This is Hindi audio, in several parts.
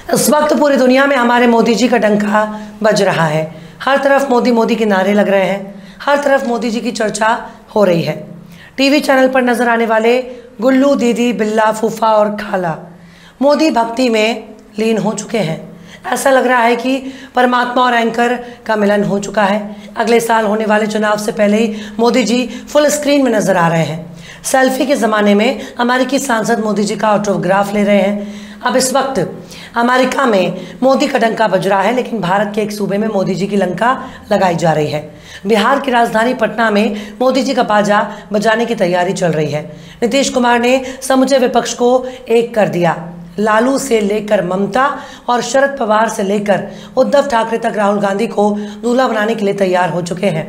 इस वक्त पूरी दुनिया में हमारे मोदी जी का डंका बज रहा है। हर तरफ मोदी मोदी के नारे लग रहे हैं, हर तरफ मोदी जी की चर्चा हो रही है। टीवी चैनल पर नजर आने वाले गुल्लू, दीदी, बिल्ला, फूफा और खाला मोदी भक्ति में लीन हो चुके हैं। ऐसा लग रहा है कि परमात्मा और एंकर का मिलन हो चुका है। अगले साल होने वाले चुनाव से पहले ही मोदी जी फुल स्क्रीन में नजर आ रहे हैं। सेल्फी के ज़माने में अमेरिकी सांसद मोदी जी का ऑटोग्राफ ले रहे हैं। अब इस वक्त अमेरिका में मोदी का डंका बज रहा है, लेकिन भारत के एक सूबे में मोदी जी की लंका लगाई जा रही है। बिहार की राजधानी पटना में मोदी जी का बाजा बजाने की तैयारी चल रही है। नीतीश कुमार ने समूचे विपक्ष को एक कर दिया। लालू से लेकर ममता और शरद पवार से लेकर उद्धव ठाकरे तक राहुल गांधी को दूल्हा बनाने के लिए तैयार हो चुके हैं।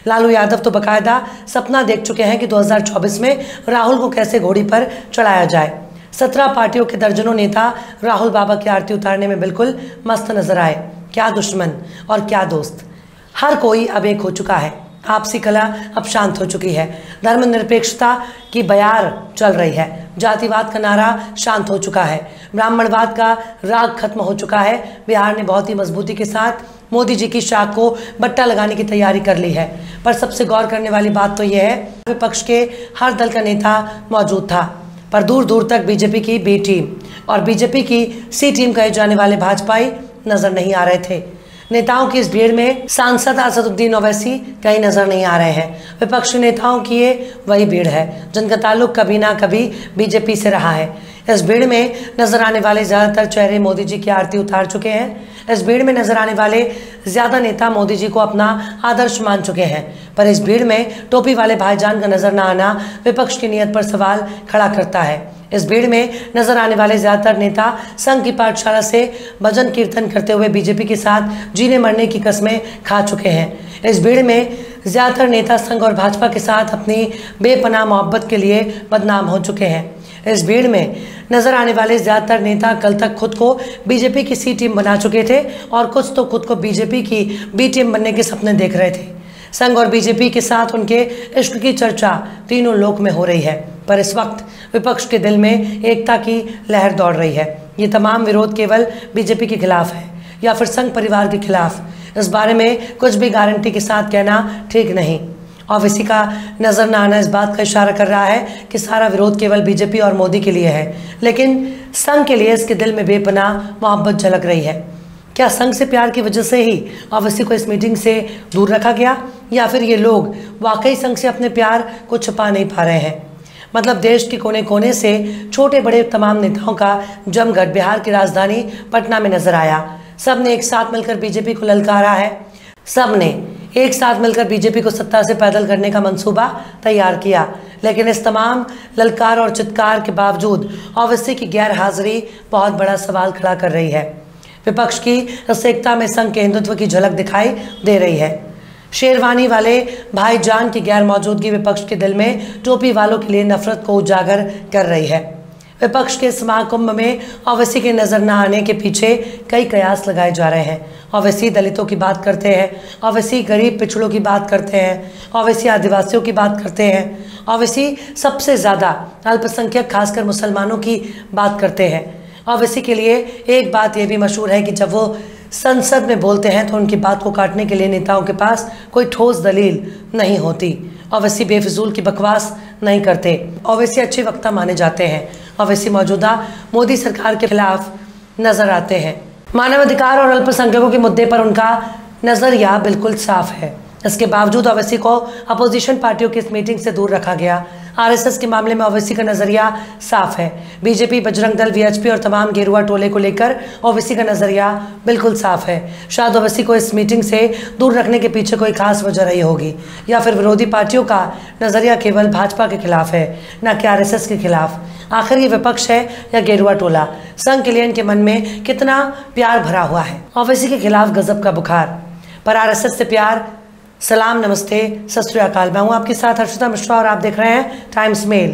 लालू यादव तो बाकायदा सपना देख चुके हैं कि 2024 में राहुल को कैसे घोड़ी पर चढ़ाया जाए। 17 पार्टियों के दर्जनों नेता राहुल बाबा की आरती उतारने में बिल्कुल मस्त नजर आए। क्या दुश्मन और क्या दोस्त, हर कोई अब एक हो चुका है। आपसी कला अब शांत हो चुकी है। धर्मनिरपेक्षता की बयार चल रही है। जातिवाद का नारा शांत हो चुका है। ब्राह्मणवाद का राग खत्म हो चुका है। बिहार ने बहुत ही मजबूती के साथ मोदी जी की शाख को बट्टा लगाने की तैयारी कर ली है। पर सबसे गौर करने वाली बात तो यह है, विपक्ष के हर दल का नेता मौजूद था, पर दूर दूर तक बीजेपी की बी टीम और बीजेपी की सी टीम कहे जाने वाले भाजपाई नजर नहीं आ रहे थे। नेताओं की इस भीड़ में सांसद असदुद्दीन ओवैसी कहीं नजर नहीं आ रहे हैं। विपक्षी नेताओं की ये वही भीड़ है जिनका ताल्लुक कभी ना कभी बीजेपी से रहा है। इस भीड़ में नजर आने वाले ज्यादातर चेहरे मोदी जी की आरती उतार चुके हैं। इस भीड़ में नजर आने वाले ज्यादा नेता मोदी जी को अपना आदर्श मान चुके हैं। पर इस भीड़ में टोपी वाले भाईजान का नजर न आना विपक्ष की नीयत पर सवाल खड़ा करता है। इस भीड़ में नजर आने वाले ज्यादातर नेता संघ की पाठशाला से भजन कीर्तन करते हुए बीजेपी के साथ जीने मरने की कस्में खा चुके हैं। इस भीड़ में ज्यादातर नेता संघ और भाजपा के साथ अपनी बेपनाह मोहब्बत के लिए बदनाम हो चुके हैं। इस भीड़ में नजर आने वाले ज्यादातर नेता कल तक खुद को बीजेपी की सी टीम बना चुके थे और कुछ तो खुद को बीजेपी की बी टीम बनने के सपने देख रहे थे। संघ और बीजेपी के साथ उनके इश्क की चर्चा तीनों लोक में हो रही है। पर इस वक्त विपक्ष के दिल में एकता की लहर दौड़ रही है। ये तमाम विरोध केवल बीजेपी के खिलाफ है या फिर संघ परिवार के खिलाफ, इस बारे में कुछ भी गारंटी के साथ कहना ठीक नहीं। ओवैसी का नजर न आना इस बात का इशारा कर रहा है कि सारा विरोध केवल बीजेपी और मोदी के लिए है, लेकिन संघ के लिए इसके दिल में बेपनाह मोहब्बत झलक रही है। क्या संघ से प्यार की वजह से ही ओवैसी को इस मीटिंग से दूर रखा गया, या फिर ये लोग वाकई संघ से अपने प्यार को छुपा नहीं पा रहे हैं? मतलब देश के कोने कोने से छोटे बड़े तमाम नेताओं का जमघट बिहार की राजधानी पटना में नजर आया। सब ने एक साथ मिलकर बीजेपी को ललकारा है। सब ने एक साथ मिलकर बीजेपी को सत्ता से पैदल करने का मंसूबा तैयार किया। लेकिन इस तमाम ललकार और चित्कार के बावजूद ओवैसी की गैर हाजिरी बहुत बड़ा सवाल खड़ा कर रही है। विपक्ष की इस एकता में संघ के हिंदुत्व की झलक दिखाई दे रही है। शेरवानी वाले भाईजान की गैर मौजूदगी विपक्ष के दिल में टोपी वालों के लिए नफरत को उजागर कर रही है। विपक्ष के इस महाकुंभ में ओवैसी के नजर न आने के पीछे कई कयास लगाए जा रहे हैं। ओवैसी दलितों की बात करते हैं, ओवैसी गरीब पिछड़ों की बात करते हैं, ओवैसी आदिवासियों की बात करते हैं, ओवैसी सबसे ज़्यादा अल्पसंख्यक खासकर मुसलमानों की बात करते हैं। ओवैसी के लिए एक बात यह भी मशहूर है कि जब वो संसद में बोलते हैं तो उनकी बात को काटने के लिए नेताओं के पास कोई ठोस दलील नहीं होती। ओवैसी बेफिजूल की बकवास नहीं करते। ओवैसी अच्छे वक्ता माने जाते हैं। ओवैसी मौजूदा मोदी सरकार के खिलाफ नजर आते हैं। मानवाधिकार और अल्पसंख्यकों के मुद्दे पर उनका नजरिया बिल्कुल साफ है। इसके बावजूद ओवैसी को अपोजिशन पार्टियों की इस मीटिंग से दूर रखा गया। आरएसएस के मामले में ओवैसी का नजरिया साफ है। बीजेपी, बजरंग दल, वीएचपी और तमाम गेरुआ टोले को लेकर ओवैसी का नजरिया बिल्कुल साफ है। शायद ओवैसी को इस मीटिंग से दूर रखने के पीछे कोई खास वजह रही होगी, या फिर विरोधी पार्टियों का नजरिया केवल भाजपा के खिलाफ है, न कि आरएसएस के खिलाफ। आखिर ये विपक्ष है या गेरुआ टोला? संघ के लिए इनके मन में कितना प्यार भरा हुआ है? ओवैसी के खिलाफ गजब का बुखार, पर आरएसएस से प्यार। सलाम, नमस्ते, सत श्री अकाल। मैं हूँ आपके साथ हर्षिता मिश्रा और आप देख रहे हैं टाइम्स मेल।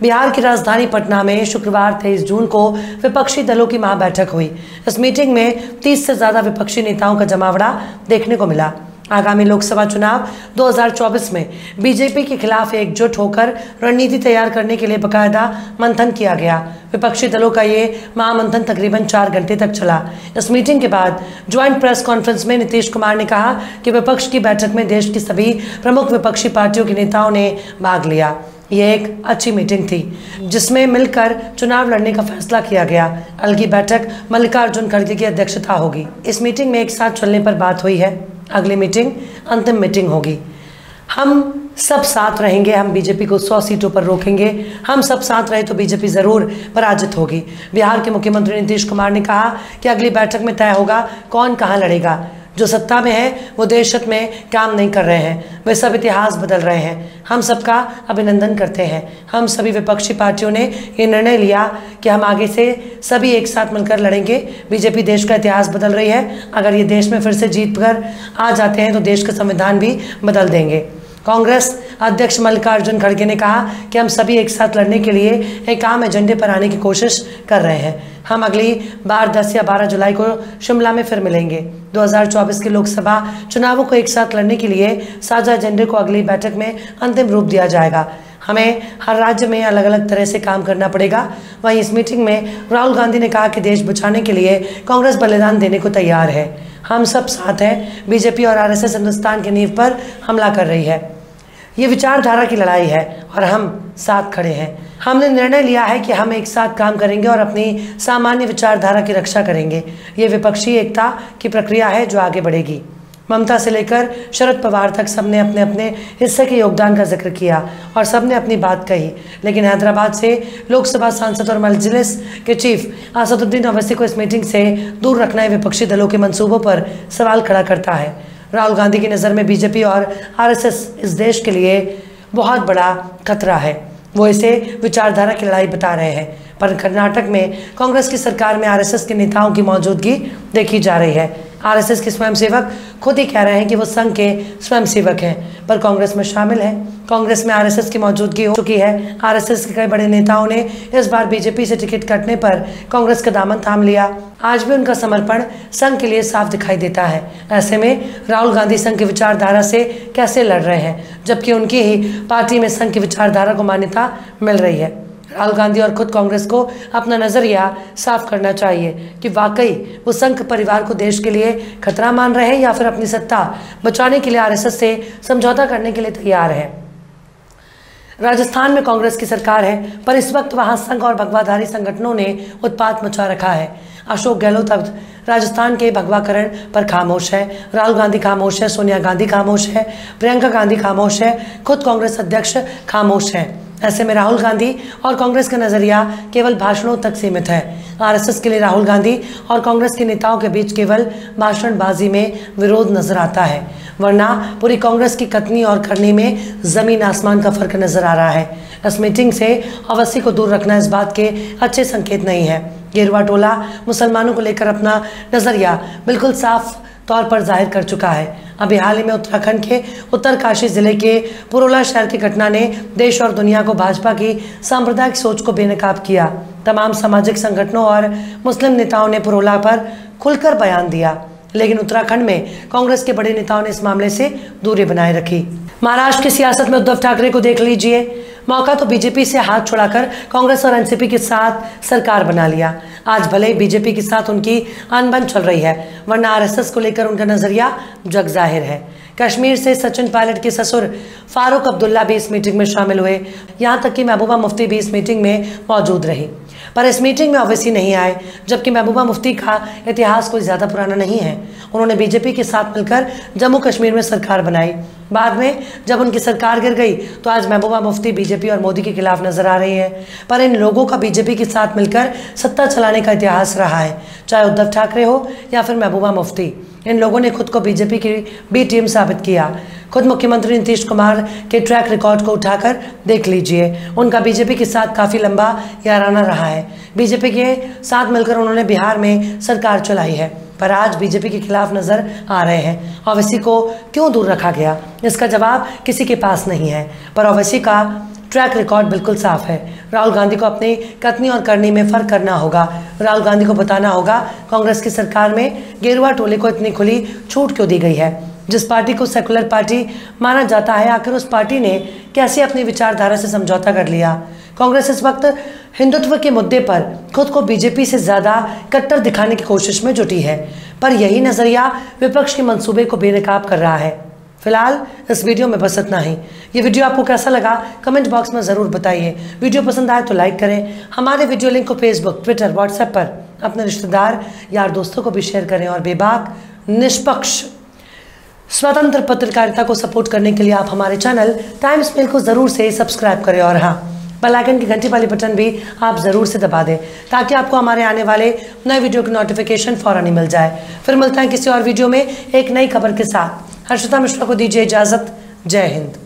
बिहार की राजधानी पटना में शुक्रवार 23 जून को विपक्षी दलों की महाबैठक हुई। इस मीटिंग में 30 से ज़्यादा विपक्षी नेताओं का जमावड़ा देखने को मिला। आगामी लोकसभा चुनाव 2024 में बीजेपी के खिलाफ एकजुट होकर रणनीति तैयार करने के लिए बकायदा मंथन किया गया। विपक्षी दलों का ये महामंथन तकरीबन 4 घंटे तक चला। इस मीटिंग के बाद ज्वाइंट प्रेस कॉन्फ्रेंस में नीतीश कुमार ने कहा कि विपक्ष की बैठक में देश की सभी प्रमुख विपक्षी पार्टियों के नेताओं ने भाग लिया। ये एक अच्छी मीटिंग थी जिसमें मिलकर चुनाव लड़ने का फैसला किया गया। अलगी बैठक मल्लिकार्जुन खड़गे की अध्यक्षता होगी। इस मीटिंग में एक साथ चलने पर बात हुई है। अगली मीटिंग अंतिम मीटिंग होगी। हम सब साथ रहेंगे, हम बीजेपी को 100 सीटों पर रोकेंगे। हम सब साथ रहे तो बीजेपी जरूर पराजित होगी। बिहार के मुख्यमंत्री नीतीश कुमार ने कहा कि अगली बैठक में तय होगा कौन कहां लड़ेगा। जो सत्ता में है वो देश हित में काम नहीं कर रहे हैं, वे सब इतिहास बदल रहे हैं। हम सबका अभिनंदन करते हैं। हम सभी विपक्षी पार्टियों ने ये निर्णय लिया कि हम आगे से सभी एक साथ मिलकर लड़ेंगे। बीजेपी देश का इतिहास बदल रही है। अगर ये देश में फिर से जीत कर आ जाते हैं तो देश का संविधान भी बदल देंगे। कांग्रेस अध्यक्ष मल्लिकार्जुन खड़गे ने कहा कि हम सभी एक साथ लड़ने के लिए एक आम एजेंडे पर आने की कोशिश कर रहे हैं। हम अगली बार 10 या 12 जुलाई को शिमला में फिर मिलेंगे। 2024 के लोकसभा चुनावों को एक साथ लड़ने के लिए साझा एजेंडे को अगली बैठक में अंतिम रूप दिया जाएगा। हमें हर राज्य में अलग अलग तरह से काम करना पड़ेगा। वहीं इस मीटिंग में राहुल गांधी ने कहा कि देश बचाने के लिए कांग्रेस बलिदान देने को तैयार है। हम सब साथ हैं। बीजेपी और आरएसएस हिंदुस्तान की नींव पर हमला कर रही है। ये विचारधारा की लड़ाई है और हम साथ खड़े हैं। हमने निर्णय लिया है कि हम एक साथ काम करेंगे और अपनी सामान्य विचारधारा की रक्षा करेंगे। ये विपक्षी एकता की प्रक्रिया है जो आगे बढ़ेगी। ममता से लेकर शरद पवार तक सबने अपने अपने हिस्से के योगदान का जिक्र किया और सबने अपनी बात कही। लेकिन हैदराबाद से लोकसभा सांसद और मजलिस के चीफ असदुद्दीन ओवैसी को इस मीटिंग से दूर रखना विपक्षी दलों के मंसूबों पर सवाल खड़ा करता है। राहुल गांधी की नज़र में बीजेपी और आरएसएस इस देश के लिए बहुत बड़ा खतरा है। वो इसे विचारधारा की लड़ाई बता रहे हैं। पर कर्नाटक में कांग्रेस की सरकार में आरएसएस के नेताओं की मौजूदगी देखी जा रही है। आरएसएस के स्वयंसेवक खुद ही कह रहे हैं कि वो संघ के स्वयंसेवक हैं, पर कांग्रेस में शामिल हैं। कांग्रेस में आरएसएस की मौजूदगी हो चुकी है। आरएसएस के कई बड़े नेताओं ने इस बार बीजेपी से टिकट कटने पर कांग्रेस का दामन थाम लिया। आज भी उनका समर्पण संघ के लिए साफ दिखाई देता है। ऐसे में राहुल गांधी संघ की विचारधारा से कैसे लड़ रहे हैं, जबकि उनकी ही पार्टी में संघ की विचारधारा को मान्यता मिल रही है। राहुल गांधी और खुद कांग्रेस को अपना नजरिया साफ करना चाहिए कि वाकई वो संघ परिवार को देश के लिए खतरा मान रहे हैं या फिर अपनी सत्ता बचाने के लिए आरएसएस से समझौता करने के लिए तैयार है। राजस्थान में कांग्रेस की सरकार है, पर इस वक्त वहां संघ और भगवाधारी संगठनों ने उत्पात मचा रखा है। अशोक गहलोत अब राजस्थान के भगवाकरण पर खामोश है। राहुल गांधी खामोश है, सोनिया गांधी खामोश है, प्रियंका गांधी खामोश है, खुद कांग्रेस अध्यक्ष खामोश है। ऐसे में राहुल गांधी और कांग्रेस का नजरिया केवल भाषणों तक सीमित है। आरएसएस के लिए राहुल गांधी और कांग्रेस के नेताओं के बीच केवल भाषणबाजी में विरोध नजर आता है, वरना पूरी कांग्रेस की कथनी और करनी में जमीन आसमान का फर्क नजर आ रहा है। इस मीटिंग से ओवैसी को दूर रखना इस बात के अच्छे संकेत नहीं है। गेरुआ टोला मुसलमानों को लेकर अपना नजरिया बिल्कुल साफ तौर पर जाहिर कर चुका है। अभी हाल ही में उत्तराखंड के उत्तरकाशी जिले के पुरोला शहर की घटना ने देश और दुनिया को भाजपा की सांप्रदायिक सोच को बेनकाब किया। तमाम सामाजिक संगठनों और मुस्लिम नेताओं ने पुरोला पर खुलकर बयान दिया, लेकिन उत्तराखंड में कांग्रेस के बड़े नेताओं ने इस मामले से दूरी बनाए रखी। महाराष्ट्र की सियासत में उद्धव ठाकरे को देख लीजिए। मौका तो बीजेपी से हाथ छुड़ाकर कांग्रेस और एनसीपी के साथ सरकार बना लिया। आज भले ही बीजेपी के साथ उनकी अनबन चल रही है, वरना आरएसएस को लेकर उनका नजरिया जग जाहिर है। कश्मीर से सचिन पायलट के ससुर फारूक अब्दुल्ला भी इस मीटिंग में शामिल हुए। यहाँ तक कि महबूबा मुफ्ती भी इस मीटिंग में मौजूद रही, पर इस मीटिंग में ओवैसी नहीं आए, जबकि महबूबा मुफ्ती का इतिहास कोई ज़्यादा पुराना नहीं है। उन्होंने बीजेपी के साथ मिलकर जम्मू कश्मीर में सरकार बनाई। बाद में जब उनकी सरकार गिर गई तो आज महबूबा मुफ्ती बीजेपी और मोदी के खिलाफ नजर आ रही है। पर इन लोगों का बीजेपी के साथ मिलकर सत्ता चलाने का इतिहास रहा है, चाहे उद्धव ठाकरे हो या फिर महबूबा मुफ्ती। इन लोगों ने खुद को बीजेपी की बी टीम साबित किया। खुद मुख्यमंत्री नीतीश कुमार के ट्रैक रिकॉर्ड को उठाकर देख लीजिए। उनका बीजेपी के साथ काफ़ी लंबा याराना रहा है। बीजेपी के साथ मिलकर उन्होंने बिहार में सरकार चलाई है, पर आज बीजेपी के खिलाफ नजर आ रहे हैं। ओवैसी को क्यों दूर रखा गया, इसका जवाब किसी के पास नहीं है, पर ओवैसी का ट्रैक रिकॉर्ड बिल्कुल साफ है। राहुल गांधी को अपनी कथनी और करनी में फर्क करना होगा। राहुल गांधी को बताना होगा कांग्रेस की सरकार में गेरुआ टोले को इतनी खुली छूट क्यों दी गई है। जिस पार्टी को सेकुलर पार्टी माना जाता है, आखिर उस पार्टी ने कैसे अपनी विचारधारा से समझौता कर लिया। कांग्रेस इस वक्त हिंदुत्व के मुद्दे पर खुद को बीजेपी से ज़्यादा कट्टर दिखाने की कोशिश में जुटी है, पर यही नज़रिया विपक्ष के मंसूबे को बेनकाब कर रहा है। फिलहाल इस वीडियो में बस इतना ही। ये वीडियो आपको कैसा लगा कमेंट बॉक्स में ज़रूर बताइए। वीडियो पसंद आए तो लाइक करें। हमारे वीडियो लिंक को फेसबुक, ट्विटर, व्हाट्सएप पर अपने रिश्तेदार, यार, दोस्तों को भी शेयर करें। और बेबाक, निष्पक्ष, स्वतंत्र पत्रकारिता को सपोर्ट करने के लिए आप हमारे चैनल टाइम्स मेल को ज़रूर से सब्सक्राइब करें। और हाँ, बेल आइकन की घंटी वाली बटन भी आप ज़रूर से दबा दें ताकि आपको हमारे आने वाले नए वीडियो की नोटिफिकेशन फ़ौरन ही मिल जाए। फिर मिलते हैं किसी और वीडियो में एक नई खबर के साथ। हर्षिता मिश्रा को दीजिए इजाज़त। जय हिंद।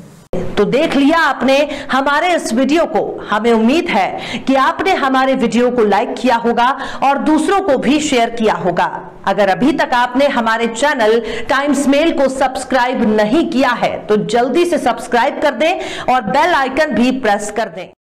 तो देख लिया आपने हमारे इस वीडियो को। हमें उम्मीद है कि आपने हमारे वीडियो को लाइक किया होगा और दूसरों को भी शेयर किया होगा। अगर अभी तक आपने हमारे चैनल टाइम्स मेल को सब्सक्राइब नहीं किया है तो जल्दी से सब्सक्राइब कर दें और बेल आइकन भी प्रेस कर दें।